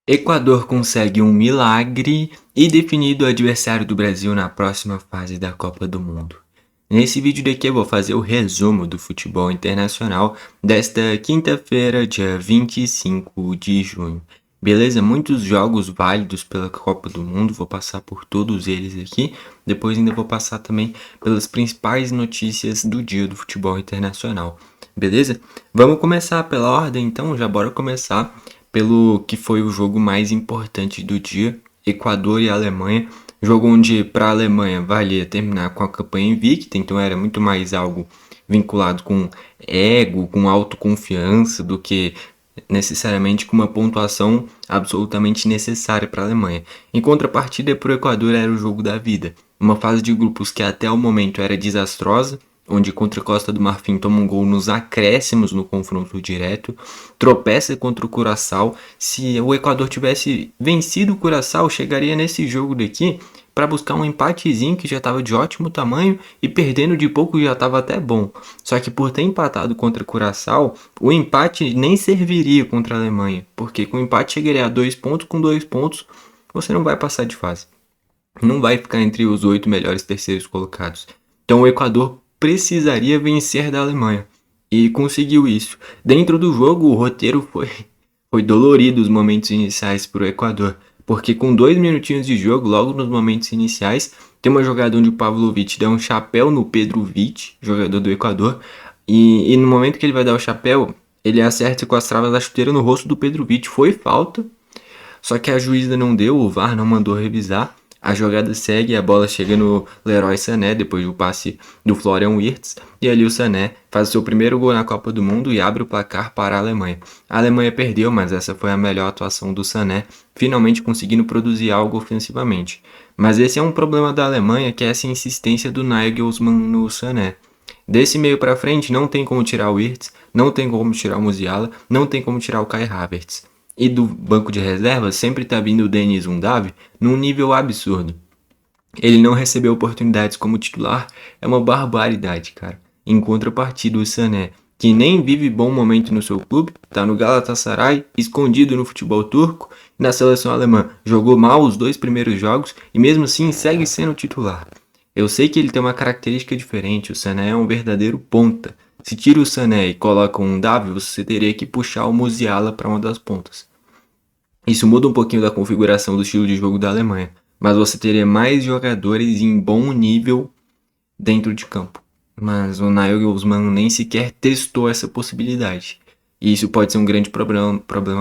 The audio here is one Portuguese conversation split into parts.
Equador consegue um milagre e definido o adversário do Brasil na próxima fase da Copa do Mundo. Nesse vídeo daqui eu vou fazer o resumo do futebol internacional desta quinta-feira, dia 25 de junho. Beleza? Muitos jogos válidos pela Copa do Mundo, vou passar por todos eles aqui. Depois ainda vou passar também pelas principais notícias do dia do futebol internacional. Beleza? Vamos começar pela ordem então, já bora começar pelo que foi o jogo mais importante do dia, Equador e Alemanha. Jogo onde para a Alemanha valia terminar com a campanha invicta, então era muito mais algo vinculado com ego, com autoconfiança, do que necessariamente com uma pontuação absolutamente necessária para a Alemanha. Em contrapartida, para o Equador era o jogo da vida. Uma fase de grupos que até o momento era desastrosa, onde contra a Costa do Marfim toma um gol nos acréscimos no confronto direto, tropeça contra o Curaçao. Se o Equador tivesse vencido o Curaçao, chegaria nesse jogo daqui para buscar um empatezinho que já estava de ótimo tamanho e perdendo de pouco já estava até bom. Só que por ter empatado contra o Curaçao, o empate nem serviria contra a Alemanha, porque com o empate chegaria a 2 pontos, com 2 pontos você não vai passar de fase. Não vai ficar entre os 8 melhores terceiros colocados. Então o Equador precisaria vencer da Alemanha. E conseguiu isso. Dentro do jogo, o roteiro foi dolorido os momentos iniciais para o Equador. Porque com 2 minutinhos de jogo, logo nos momentos iniciais, tem uma jogada onde o Pavlovic dá um chapéu no Petrovic, jogador do Equador. E no momento que ele vai dar o chapéu, ele acerta com as travas da chuteira no rosto do Petrovic. Foi falta, só que a juíza não deu, o VAR não mandou revisar. A jogada segue, a bola chega no Leroy Sané, depois do passe do Florian Wirtz, e ali o Sané faz o seu primeiro gol na Copa do Mundo e abre o placar para a Alemanha. A Alemanha perdeu, mas essa foi a melhor atuação do Sané, finalmente conseguindo produzir algo ofensivamente. Mas esse é um problema da Alemanha, que é essa insistência do Nagelsmann no Sané. Desse meio para frente não tem como tirar o Wirtz, não tem como tirar o Musiala, não tem como tirar o Kai Havertz. E do banco de reserva sempre tá vindo o Denis Undav num nível absurdo. Ele não recebeu oportunidades como titular, é uma barbaridade, cara. Em contrapartida, o Sané, que nem vive bom momento no seu clube, tá no Galatasaray, escondido no futebol turco, e na seleção alemã jogou mal os 2 primeiros jogos e mesmo assim segue sendo titular. Eu sei que ele tem uma característica diferente, o Sané é um verdadeiro ponta. Se tira o Sané e coloca um Davi, você teria que puxar o Musiala para uma das pontas. Isso muda um pouquinho da configuração do estilo de jogo da Alemanha, mas você teria mais jogadores em bom nível dentro de campo. Mas o Nagelsmann nem sequer testou essa possibilidade. E isso pode ser um grande problema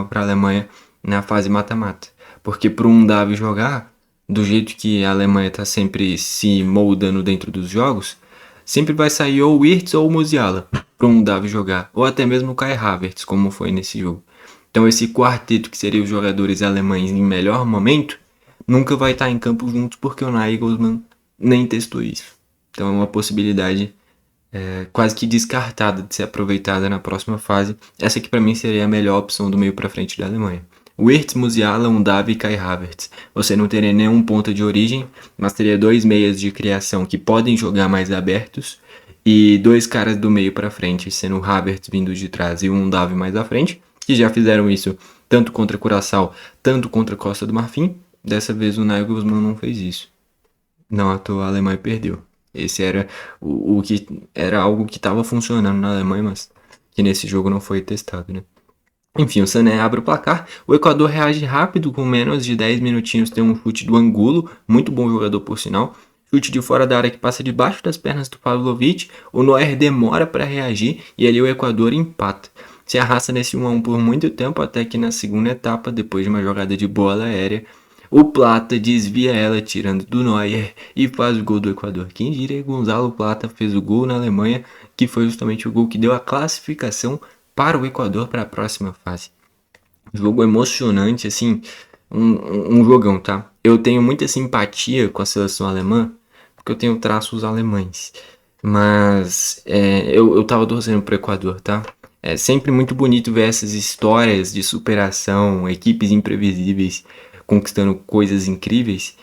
para a Alemanha na fase mata-mata. Porque para um Davi jogar, do jeito que a Alemanha está sempre se moldando dentro dos jogos, sempre vai sair ou o Wirtz ou o Musiala para um Davi jogar. Ou até mesmo o Kai Havertz, como foi nesse jogo. Então esse quarteto, que seria os jogadores alemães em melhor momento, nunca vai estar em campo juntos porque o Nagelsmann nem testou isso. Então é uma possibilidade quase que descartada de ser aproveitada na próxima fase. Essa aqui para mim seria a melhor opção do meio para frente da Alemanha. Wirtz, Musiala, Undav e Kai Havertz. Você não teria nenhum ponta de origem, mas teria 2 meias de criação que podem jogar mais abertos e 2 caras do meio para frente, sendo o Havertz vindo de trás e o Undav mais à frente, que já fizeram isso tanto contra Curaçao, tanto contra Costa do Marfim. Dessa vez o Nagelsmann não fez isso. Não à toa a Alemanha perdeu. Esse era o que era algo que estava funcionando na Alemanha, mas que nesse jogo não foi testado, né? Enfim, o Sané abre o placar, o Equador reage rápido, com menos de 10 minutinhos tem um chute do Angulo, muito bom jogador por sinal, chute de fora da área que passa debaixo das pernas do Pavlovic, o Neuer demora para reagir e ali o Equador empata. Se arrasta nesse 1-1 por muito tempo, até que na segunda etapa, depois de uma jogada de bola aérea, o Plata desvia ela tirando do Neuer e faz o gol do Equador. Quem diria, Gonzalo Plata fez o gol na Alemanha, que foi justamente o gol que deu a classificação para o Equador para a próxima fase. Jogo emocionante, assim, um jogão, tá? Eu tenho muita simpatia com a seleção alemã, porque eu tenho traços alemães. Mas eu tava torcendo pro Equador, tá? É sempre muito bonito ver essas histórias de superação, equipes imprevisíveis conquistando coisas incríveis.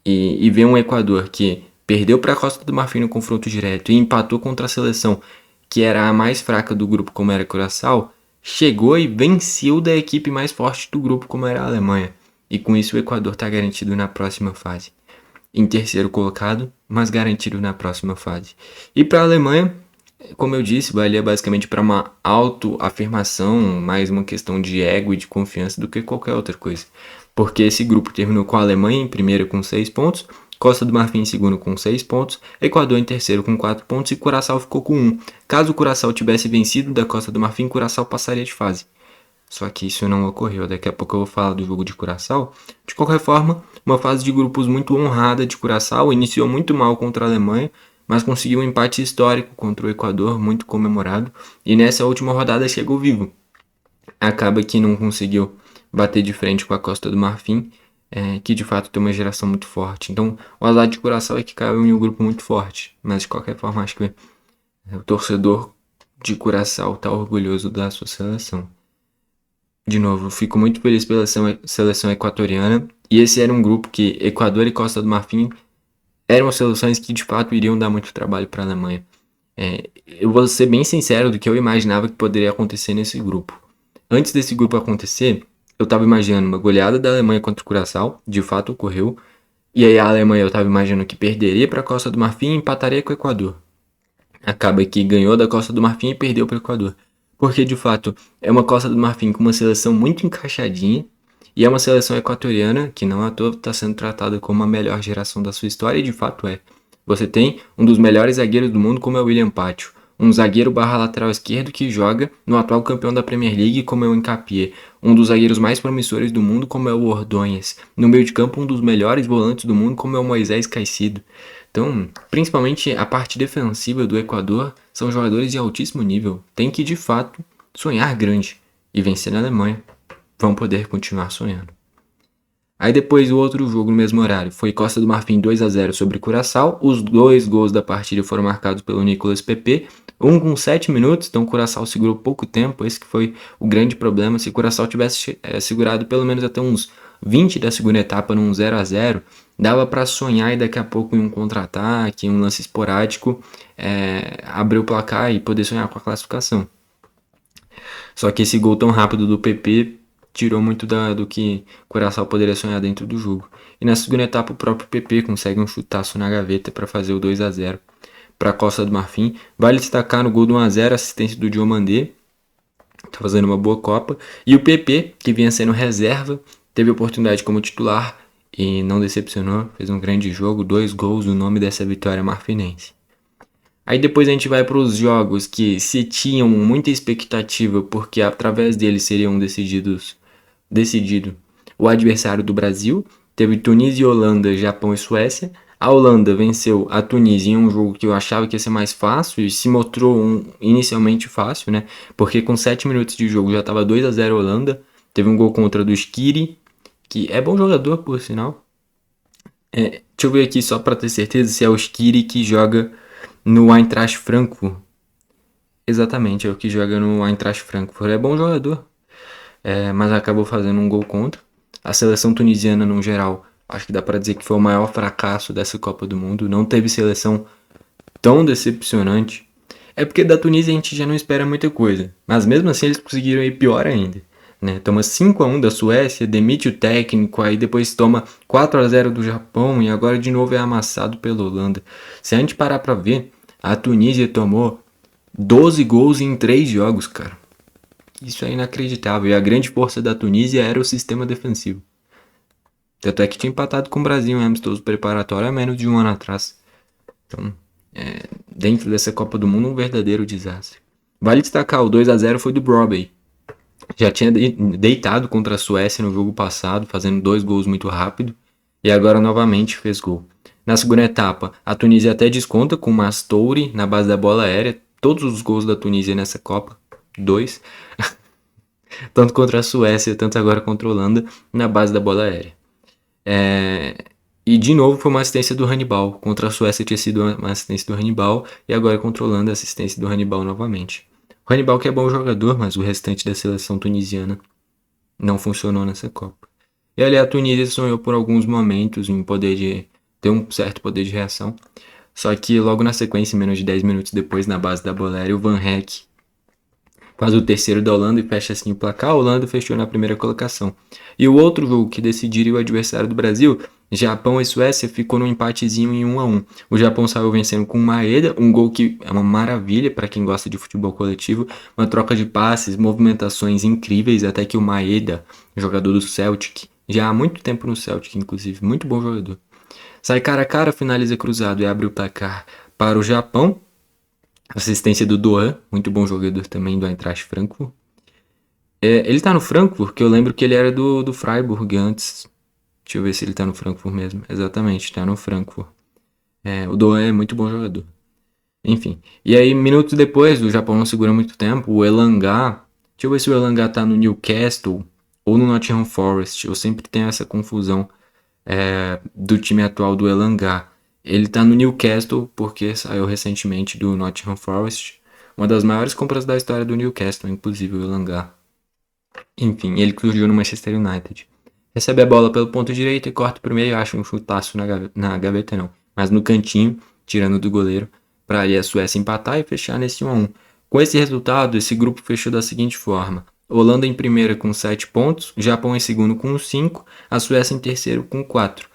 E ver um Equador que perdeu para a Costa do Marfim no confronto direto e empatou contra a seleção que era a mais fraca do grupo, como era Curaçao, chegou e venceu da equipe mais forte do grupo, como era a Alemanha. E com isso o Equador está garantido na próxima fase. Em terceiro colocado, mas garantido na próxima fase. E para a Alemanha, como eu disse, valia basicamente para uma autoafirmação, mais uma questão de ego e de confiança do que qualquer outra coisa. Porque esse grupo terminou com a Alemanha em primeiro com 6 pontos, Costa do Marfim em segundo com 6 pontos, Equador em terceiro com 4 pontos e Curaçao ficou com 1. Caso o Curaçao tivesse vencido da Costa do Marfim, Curaçao passaria de fase. Só que isso não ocorreu. Daqui a pouco eu vou falar do jogo de Curaçao. De qualquer forma, uma fase de grupos muito honrada de Curaçao. Iniciou muito mal contra a Alemanha, mas conseguiu um empate histórico contra o Equador, muito comemorado. E nessa última rodada chegou vivo. Acaba que não conseguiu bater de frente com a Costa do Marfim, que de fato tem uma geração muito forte. Então, o azar de Curaçao é que caiu em um grupo muito forte. Mas de qualquer forma, acho que o torcedor de Curaçao está orgulhoso da sua seleção. De novo, fico muito feliz pela seleção equatoriana. E esse era um grupo que Equador e Costa do Marfim eram seleções que de fato iriam dar muito trabalho para a Alemanha. Eu vou ser bem sincero do que eu imaginava que poderia acontecer nesse grupo. Antes desse grupo acontecer, eu estava imaginando uma goleada da Alemanha contra o Curaçao, de fato ocorreu. E aí a Alemanha eu estava imaginando que perderia para a Costa do Marfim e empataria com o Equador. Acaba que ganhou da Costa do Marfim e perdeu para o Equador. Porque de fato é uma Costa do Marfim com uma seleção muito encaixadinha e é uma seleção equatoriana que não à toa está sendo tratada como a melhor geração da sua história e de fato é. Você tem um dos melhores zagueiros do mundo como é o William Pacho, um zagueiro barra lateral esquerdo que joga no atual campeão da Premier League como é o Nkapie, um dos zagueiros mais promissores do mundo como é o Ordonhas, no meio de campo um dos melhores volantes do mundo como é o Moisés Caicedo. Então, principalmente a parte defensiva do Equador são jogadores de altíssimo nível. Tem que, de fato, sonhar grande e vencer na Alemanha. Vão poder continuar sonhando. Aí depois o outro jogo no mesmo horário foi Costa do Marfim 2-0 sobre Curaçao. Os 2 gols da partida foram marcados pelo Nicolas Pepe. Um com 7 minutos, então o Curaçao segurou pouco tempo. Esse que foi o grande problema. Se o Curaçao tivesse segurado pelo menos até uns 20 da segunda etapa num 0-0, dava para sonhar e daqui a pouco em um contra-ataque, em um lance esporádico, abrir o placar e poder sonhar com a classificação. Só que esse gol tão rápido do PP tirou muito do que o Curaçao poderia sonhar dentro do jogo. E na segunda etapa o próprio PP consegue um chutaço na gaveta para fazer o 2-0 para a Costa do Marfim. Vale destacar no gol do 1-0 a assistência do Diomandé, tá fazendo uma boa Copa. E o PP, que vinha sendo reserva, teve oportunidade como titular e não decepcionou, fez um grande jogo, 2 gols, o nome dessa vitória marfinense. Aí depois a gente vai para os jogos que se tinham muita expectativa, porque através deles seriam decidido o adversário do Brasil. Teve Tunísia e Holanda, Japão e Suécia. A Holanda venceu a Tunísia em um jogo que eu achava que ia ser mais fácil e se mostrou inicialmente fácil, né? Porque com 7 minutos de jogo já estava 2-0 Holanda. Teve um gol contra do Shaqiri, que é bom jogador, por sinal. Deixa eu ver aqui só para ter certeza se é o Shaqiri que joga no Eintracht Frankfurt. Exatamente, é o que joga no Eintracht Frankfurt. É bom jogador, mas acabou fazendo um gol contra. A seleção tunisiana, no geral, acho que dá para dizer que foi o maior fracasso dessa Copa do Mundo. Não teve seleção tão decepcionante. É porque da Tunísia a gente já não espera muita coisa. Mas mesmo assim eles conseguiram ir pior ainda. Né? Toma 5-1 da Suécia, demite o técnico, aí depois toma 4-0 do Japão e agora de novo é amassado pela Holanda. Se a gente parar pra ver, a Tunísia tomou 12 gols em 3 jogos, cara. Isso é inacreditável. E a grande força da Tunísia era o sistema defensivo. Tanto é que tinha empatado com o Brasil em amistoso preparatório há menos de um ano atrás. Então, dentro dessa Copa do Mundo, um verdadeiro desastre. Vale destacar, o 2-0 foi do Brobbey. Já tinha deitado contra a Suécia no jogo passado, fazendo 2 gols muito rápido. E agora novamente fez gol. Na segunda etapa, a Tunísia até desconta com o Mastouri na base da bola aérea. Todos os gols da Tunísia nessa Copa, 2. Tanto contra a Suécia, tanto agora contra a Holanda, na base da bola aérea. E de novo foi uma assistência do Hannibal. Contra a Suécia tinha sido uma assistência do Hannibal e agora contra a Holanda, assistência do Hannibal novamente. O Hannibal que é bom jogador, mas o restante da seleção tunisiana não funcionou nessa Copa. E ali a Tunísia sonhou por alguns momentos em ter um certo poder de reação. Só que logo na sequência, menos de 10 minutos depois, na base da bola aérea, o Van Heck faz o terceiro da Holanda e fecha assim o placar. A Holanda fechou na primeira colocação. E o outro jogo que decidiria o adversário do Brasil, Japão e Suécia, ficou no empatezinho em 1-1. O Japão saiu vencendo com o Maeda, um gol que é uma maravilha para quem gosta de futebol coletivo, uma troca de passes, movimentações incríveis, até que o Maeda, jogador do Celtic, já há muito tempo no Celtic, inclusive, muito bom jogador. Sai cara a cara, finaliza cruzado e abre o placar para o Japão. Assistência do Doan, muito bom jogador também do Eintracht Frankfurt. Ele tá no Frankfurt, que eu lembro que ele era do Freiburg antes. Deixa eu ver se ele tá no Frankfurt mesmo. Exatamente, tá no Frankfurt. O Doan é muito bom jogador. Enfim. E aí, minutos depois, o Japão não segura muito tempo. O Elanga. Deixa eu ver se o Elanga tá no Newcastle ou no Nottingham Forest. Eu sempre tenho essa confusão do time atual do Elanga. Ele tá no Newcastle porque saiu recentemente do Nottingham Forest. Uma das maiores compras da história do Newcastle, inclusive o Elanga. Enfim, ele surgiu no Manchester United. Recebe a bola pelo ponto direito e corta pro meio, acha um chutaço na gaveta não, mas no cantinho, tirando do goleiro, para ali a Suécia empatar e fechar nesse 1-1. Com esse resultado, esse grupo fechou da seguinte forma: Holanda em primeira com 7 pontos, Japão em segundo com 5, a Suécia em terceiro com 4.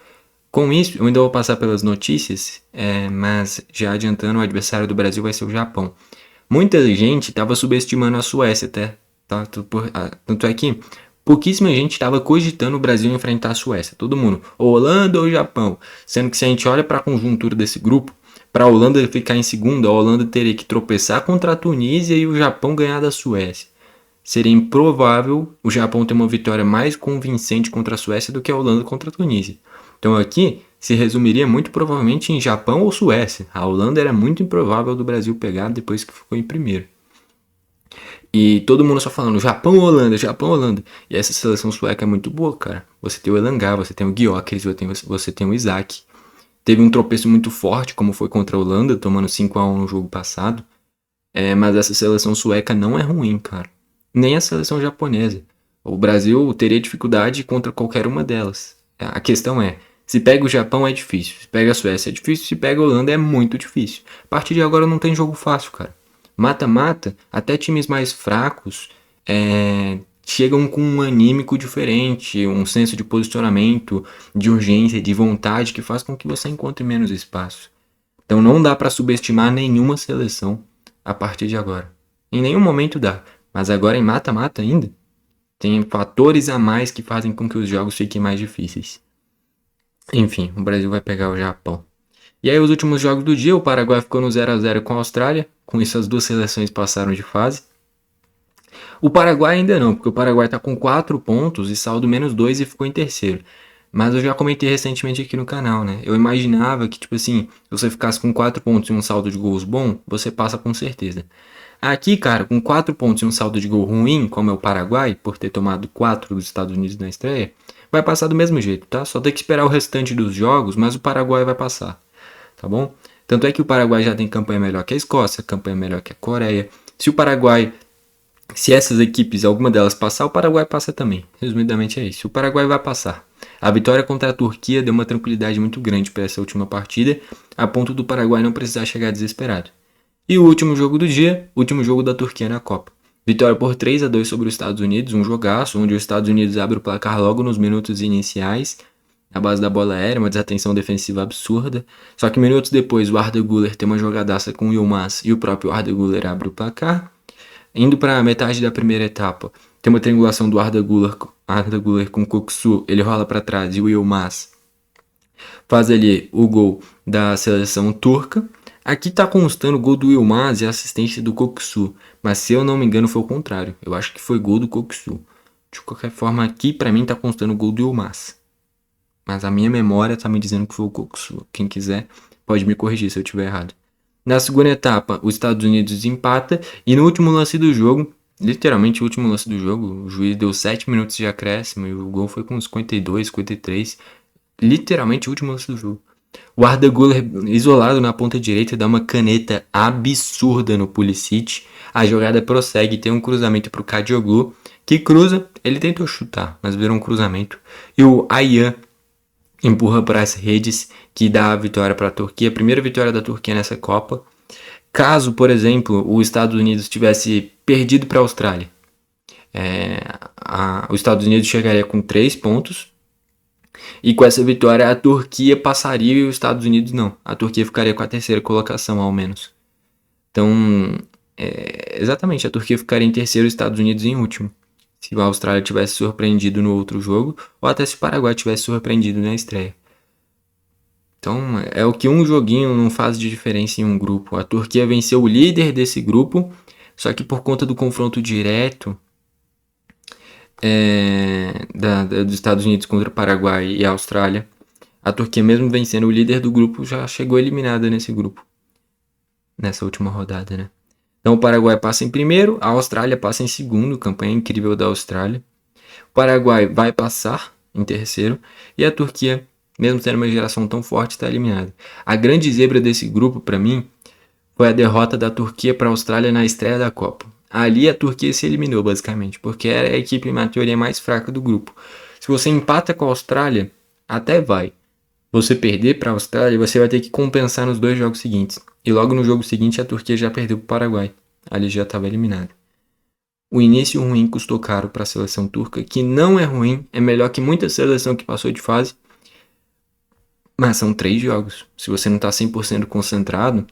Com isso, eu ainda vou passar pelas notícias, mas já adiantando, o adversário do Brasil vai ser o Japão. Muita gente estava subestimando a Suécia até, tá? Tanto é que pouquíssima gente estava cogitando o Brasil enfrentar a Suécia. Todo mundo, ou Holanda ou Japão. Sendo que se a gente olha para a conjuntura desse grupo, para a Holanda ficar em segundo, a Holanda teria que tropeçar contra a Tunísia e o Japão ganhar da Suécia. Seria improvável o Japão ter uma vitória mais convincente contra a Suécia do que a Holanda contra a Tunísia. Então aqui se resumiria muito provavelmente em Japão ou Suécia. A Holanda era muito improvável do Brasil pegar depois que ficou em primeiro. E todo mundo só falando Japão ou Holanda, Japão ou Holanda. E essa seleção sueca é muito boa, cara. Você tem o Elanga, você tem o Gyökeres, você tem o Isaac. Teve um tropeço muito forte, como foi contra a Holanda, tomando 5-1 no jogo passado. Mas essa seleção sueca não é ruim, cara. Nem a seleção japonesa. O Brasil teria dificuldade contra qualquer uma delas. A questão é, se pega o Japão é difícil, se pega a Suécia é difícil, se pega a Holanda é muito difícil. A partir de agora não tem jogo fácil, cara. Mata-mata, até times mais fracos chegam com um anímico diferente, um senso de posicionamento, de urgência, de vontade que faz com que você encontre menos espaço. Então não dá para subestimar nenhuma seleção a partir de agora. Em nenhum momento dá, mas agora em mata-mata ainda, tem fatores a mais que fazem com que os jogos fiquem mais difíceis. Enfim, o Brasil vai pegar o Japão. E aí os últimos jogos do dia, o Paraguai ficou no 0-0 com a Austrália. Com isso as duas seleções passaram de fase. O Paraguai ainda não, porque o Paraguai está com 4 pontos e saldo -2 e ficou em terceiro. Mas eu já comentei recentemente aqui no canal, né? Eu imaginava que, tipo assim, se você ficasse com 4 pontos e um saldo de gols bom, você passa com certeza. Aqui, cara, com 4 pontos e um saldo de gol ruim, como é o Paraguai, por ter tomado 4 dos Estados Unidos na estreia, vai passar do mesmo jeito, tá? Só tem que esperar o restante dos jogos, mas o Paraguai vai passar, tá bom? Tanto é que o Paraguai já tem campanha melhor que a Escócia, campanha melhor que a Coreia. Se essas equipes, alguma delas passar, o Paraguai passa também. Resumidamente é isso. O Paraguai vai passar. A vitória contra a Turquia deu uma tranquilidade muito grande para essa última partida, a ponto do Paraguai não precisar chegar desesperado. E o último jogo do dia, último jogo da Turquia na Copa. Vitória por 3-2 sobre os Estados Unidos, um jogaço, onde os Estados Unidos abre o placar logo nos minutos iniciais, na base da bola aérea, uma desatenção defensiva absurda. Só que minutos depois o Arda Güler tem uma jogadaça com o Yilmaz e o próprio Arda Güler abre o placar. Indo para a metade da primeira etapa, tem uma triangulação do Arda Güler com o Koksu, ele rola para trás e o Yilmaz faz ali o gol da seleção turca. Aqui tá constando o gol do Yilmaz e a assistência do Koksu, mas se eu não me engano foi o contrário. Eu acho que foi gol do Koksu. De qualquer forma, aqui pra mim tá constando o gol do Yilmaz. Mas a minha memória tá me dizendo que foi o Koksu. Quem quiser pode me corrigir se eu estiver errado. Na segunda etapa, os Estados Unidos empata e no último lance do jogo, literalmente o último lance do jogo, o juiz deu 7 minutos de acréscimo e o gol foi com 52, 53. Literalmente o último lance do jogo. O Arda Güler, isolado na ponta direita, dá uma caneta absurda no Pulisic. A jogada prossegue, tem um cruzamento para o Kadioglu, que cruza, ele tentou chutar, mas virou um cruzamento. E o Ayhan empurra para as redes, que dá a vitória para a Turquia. A primeira vitória da Turquia nessa Copa. Caso, por exemplo, os Estados Unidos tivesse perdido para a Austrália, os Estados Unidos chegaria com 3 pontos. E com essa vitória, a Turquia passaria e os Estados Unidos não. A Turquia ficaria com a terceira colocação, ao menos. Então, exatamente, a Turquia ficaria em terceiro e os Estados Unidos em último. Se a Austrália tivesse surpreendido no outro jogo, ou até se o Paraguai tivesse surpreendido na estreia. Então, é o que um joguinho não faz de diferença em um grupo. A Turquia venceu o líder desse grupo, só que por conta do confronto direto dos Estados Unidos contra o Paraguai e a Austrália, a Turquia, mesmo vencendo o líder do grupo, já chegou eliminada nesse grupo, nessa última rodada, né? Então o Paraguai passa em primeiro, a Austrália passa em segundo, campanha incrível da Austrália. O Paraguai vai passar em terceiro e a Turquia, mesmo tendo uma geração tão forte, está eliminada. A grande zebra desse grupo, para mim, foi a derrota da Turquia para a Austrália na estreia da Copa. Ali a Turquia se eliminou, basicamente, porque era a equipe, na teoria, mais fraca do grupo. Se você empata com a Austrália, até vai. Você perder para a Austrália, você vai ter que compensar nos 2 jogos seguintes. E logo no jogo seguinte, a Turquia já perdeu para o Paraguai. Ali já estava eliminada. O início ruim custou caro para a seleção turca, que não é ruim, é melhor que muita seleção que passou de fase. Mas são 3 jogos. Se você não está 100% concentrado,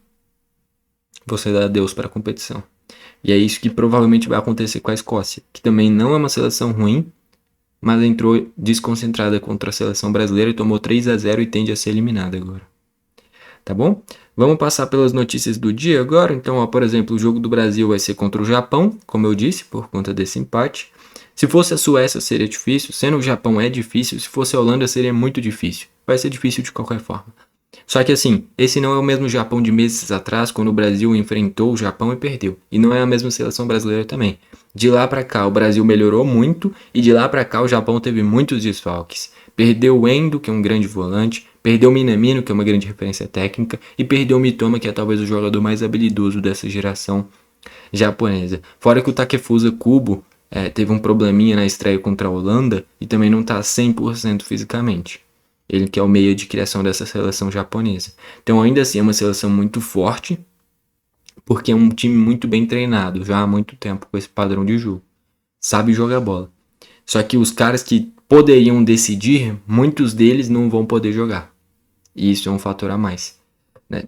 você dá adeus para a competição. E é isso que provavelmente vai acontecer com a Escócia, que também não é uma seleção ruim, mas entrou desconcentrada contra a seleção brasileira e tomou 3-0 e tende a ser eliminada agora. Tá bom? Vamos passar pelas notícias do dia agora. Então, por exemplo, o jogo do Brasil vai ser contra o Japão, como eu disse, por conta desse empate. Se fosse a Suécia seria difícil, sendo o Japão é difícil, se fosse a Holanda seria muito difícil. Vai ser difícil de qualquer forma. Só que assim, esse não é o mesmo Japão de meses atrás, quando o Brasil enfrentou o Japão e perdeu. E não é a mesma seleção brasileira também. De lá pra cá, o Brasil melhorou muito e de lá pra cá o Japão teve muitos desfalques. Perdeu o Endo, que é um grande volante, perdeu o Minamino, que é uma grande referência técnica, e perdeu o Mitoma, que é talvez o jogador mais habilidoso dessa geração japonesa. Fora que o Takefusa Kubo teve um probleminha na estreia contra a Holanda e também não tá 100% fisicamente. Ele que é o meio de criação dessa seleção japonesa. Então ainda assim é uma seleção muito forte, porque é um time muito bem treinado já há muito tempo com esse padrão de jogo. Sabe jogar bola. Só que os caras que poderiam decidir, muitos deles não vão poder jogar. E isso é um fator a mais.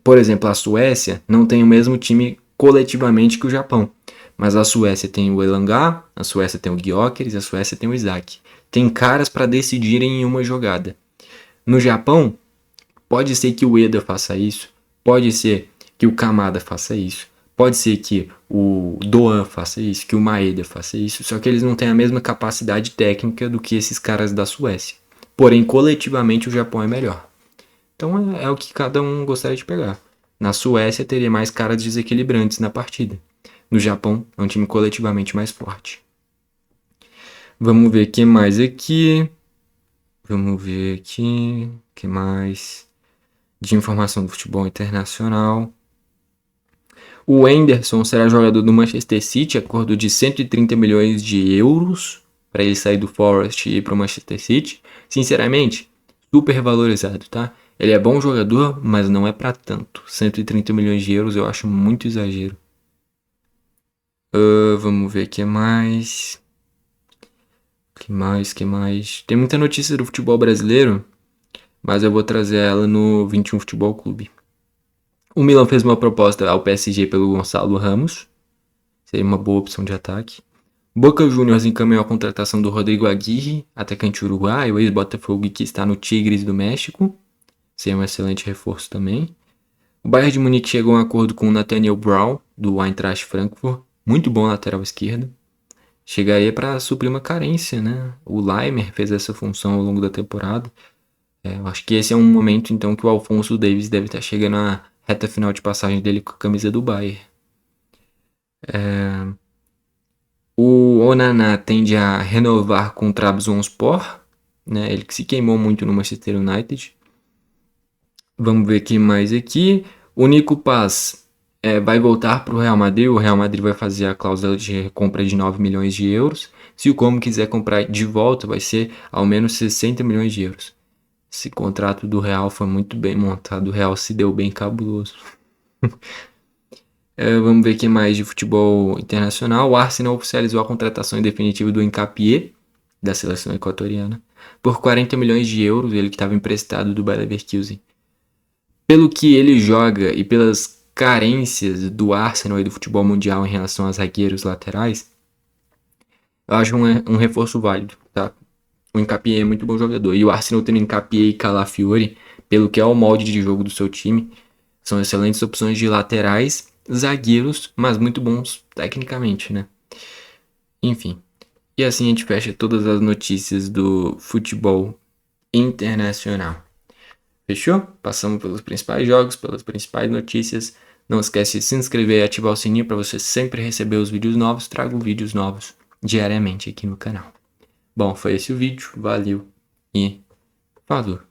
Por exemplo, a Suécia não tem o mesmo time coletivamente que o Japão. Mas a Suécia tem o Elanga, a Suécia tem o Gyökeres, a Suécia tem o Isaac. Tem caras para decidirem em uma jogada. No Japão, pode ser que o Eda faça isso, pode ser que o Kamada faça isso, pode ser que o Doan faça isso, que o Maeda faça isso, só que eles não têm a mesma capacidade técnica do que esses caras da Suécia. Porém, coletivamente o Japão é melhor. Então é o que cada um gostaria de pegar. Na Suécia teria mais caras desequilibrantes na partida. No Japão é um time coletivamente mais forte. Vamos ver o que mais aqui. Vamos ver aqui, o que mais de informação do futebol internacional. O Henderson será jogador do Manchester City, acordo de 130 milhões de euros para ele sair do Forest e ir para o Manchester City. Sinceramente, super valorizado, tá? Ele é bom jogador, mas não é para tanto. 130 milhões de euros eu acho muito exagero. Vamos ver o que mais. Que mais? Tem muita notícia do futebol brasileiro, mas eu vou trazer ela no 21 Futebol Clube. O Milan fez uma proposta ao PSG pelo Gonçalo Ramos. Seria uma boa opção de ataque. Boca Juniors encaminhou a contratação do Rodrigo Aguirre, atacante uruguaio, ex-Botafogo, que está no Tigres do México. Seria um excelente reforço também. O Bayern de Munique chegou a um acordo com o Nathaniel Brown, do Eintracht Frankfurt. Muito bom lateral esquerdo. Chegaria para suprir uma carência, né? O Leimer fez essa função ao longo da temporada. Eu acho que esse é um momento, então, que o Alphonso Davies deve estar chegando à reta final de passagem dele com a camisa do Bayern. O Onana tende a renovar com o Trabzonspor, né? Ele que se queimou muito no Manchester United. Vamos ver o que mais aqui. O Nico Paz vai voltar para o Real Madrid. O Real Madrid vai fazer a cláusula de recompra de 9 milhões de euros. Se o Como quiser comprar de volta, vai ser ao menos 60 milhões de euros. Esse contrato do Real foi muito bem montado. O Real se deu bem cabuloso. Vamos ver o que mais de futebol internacional. O Arsenal oficializou a contratação em definitiva do Hincapié, da seleção equatoriana, por 40 milhões de euros, ele que estava emprestado do Bayer Leverkusen. Pelo que ele joga e pelas carências do Arsenal e do futebol mundial em relação a zagueiros laterais, eu acho um reforço válido, tá? O Hincapié é muito bom jogador. E o Arsenal tendo Hincapié e Calafiori, pelo que é o molde de jogo do seu time, são excelentes opções de laterais, zagueiros, mas muito bons tecnicamente, né? Enfim. E assim a gente fecha todas as notícias do futebol internacional. Fechou? Passamos pelos principais jogos, pelas principais notícias. Não esquece de se inscrever e ativar o sininho para você sempre receber os vídeos novos. Trago vídeos novos diariamente aqui no canal. Bom, foi esse o vídeo. Valeu e falou!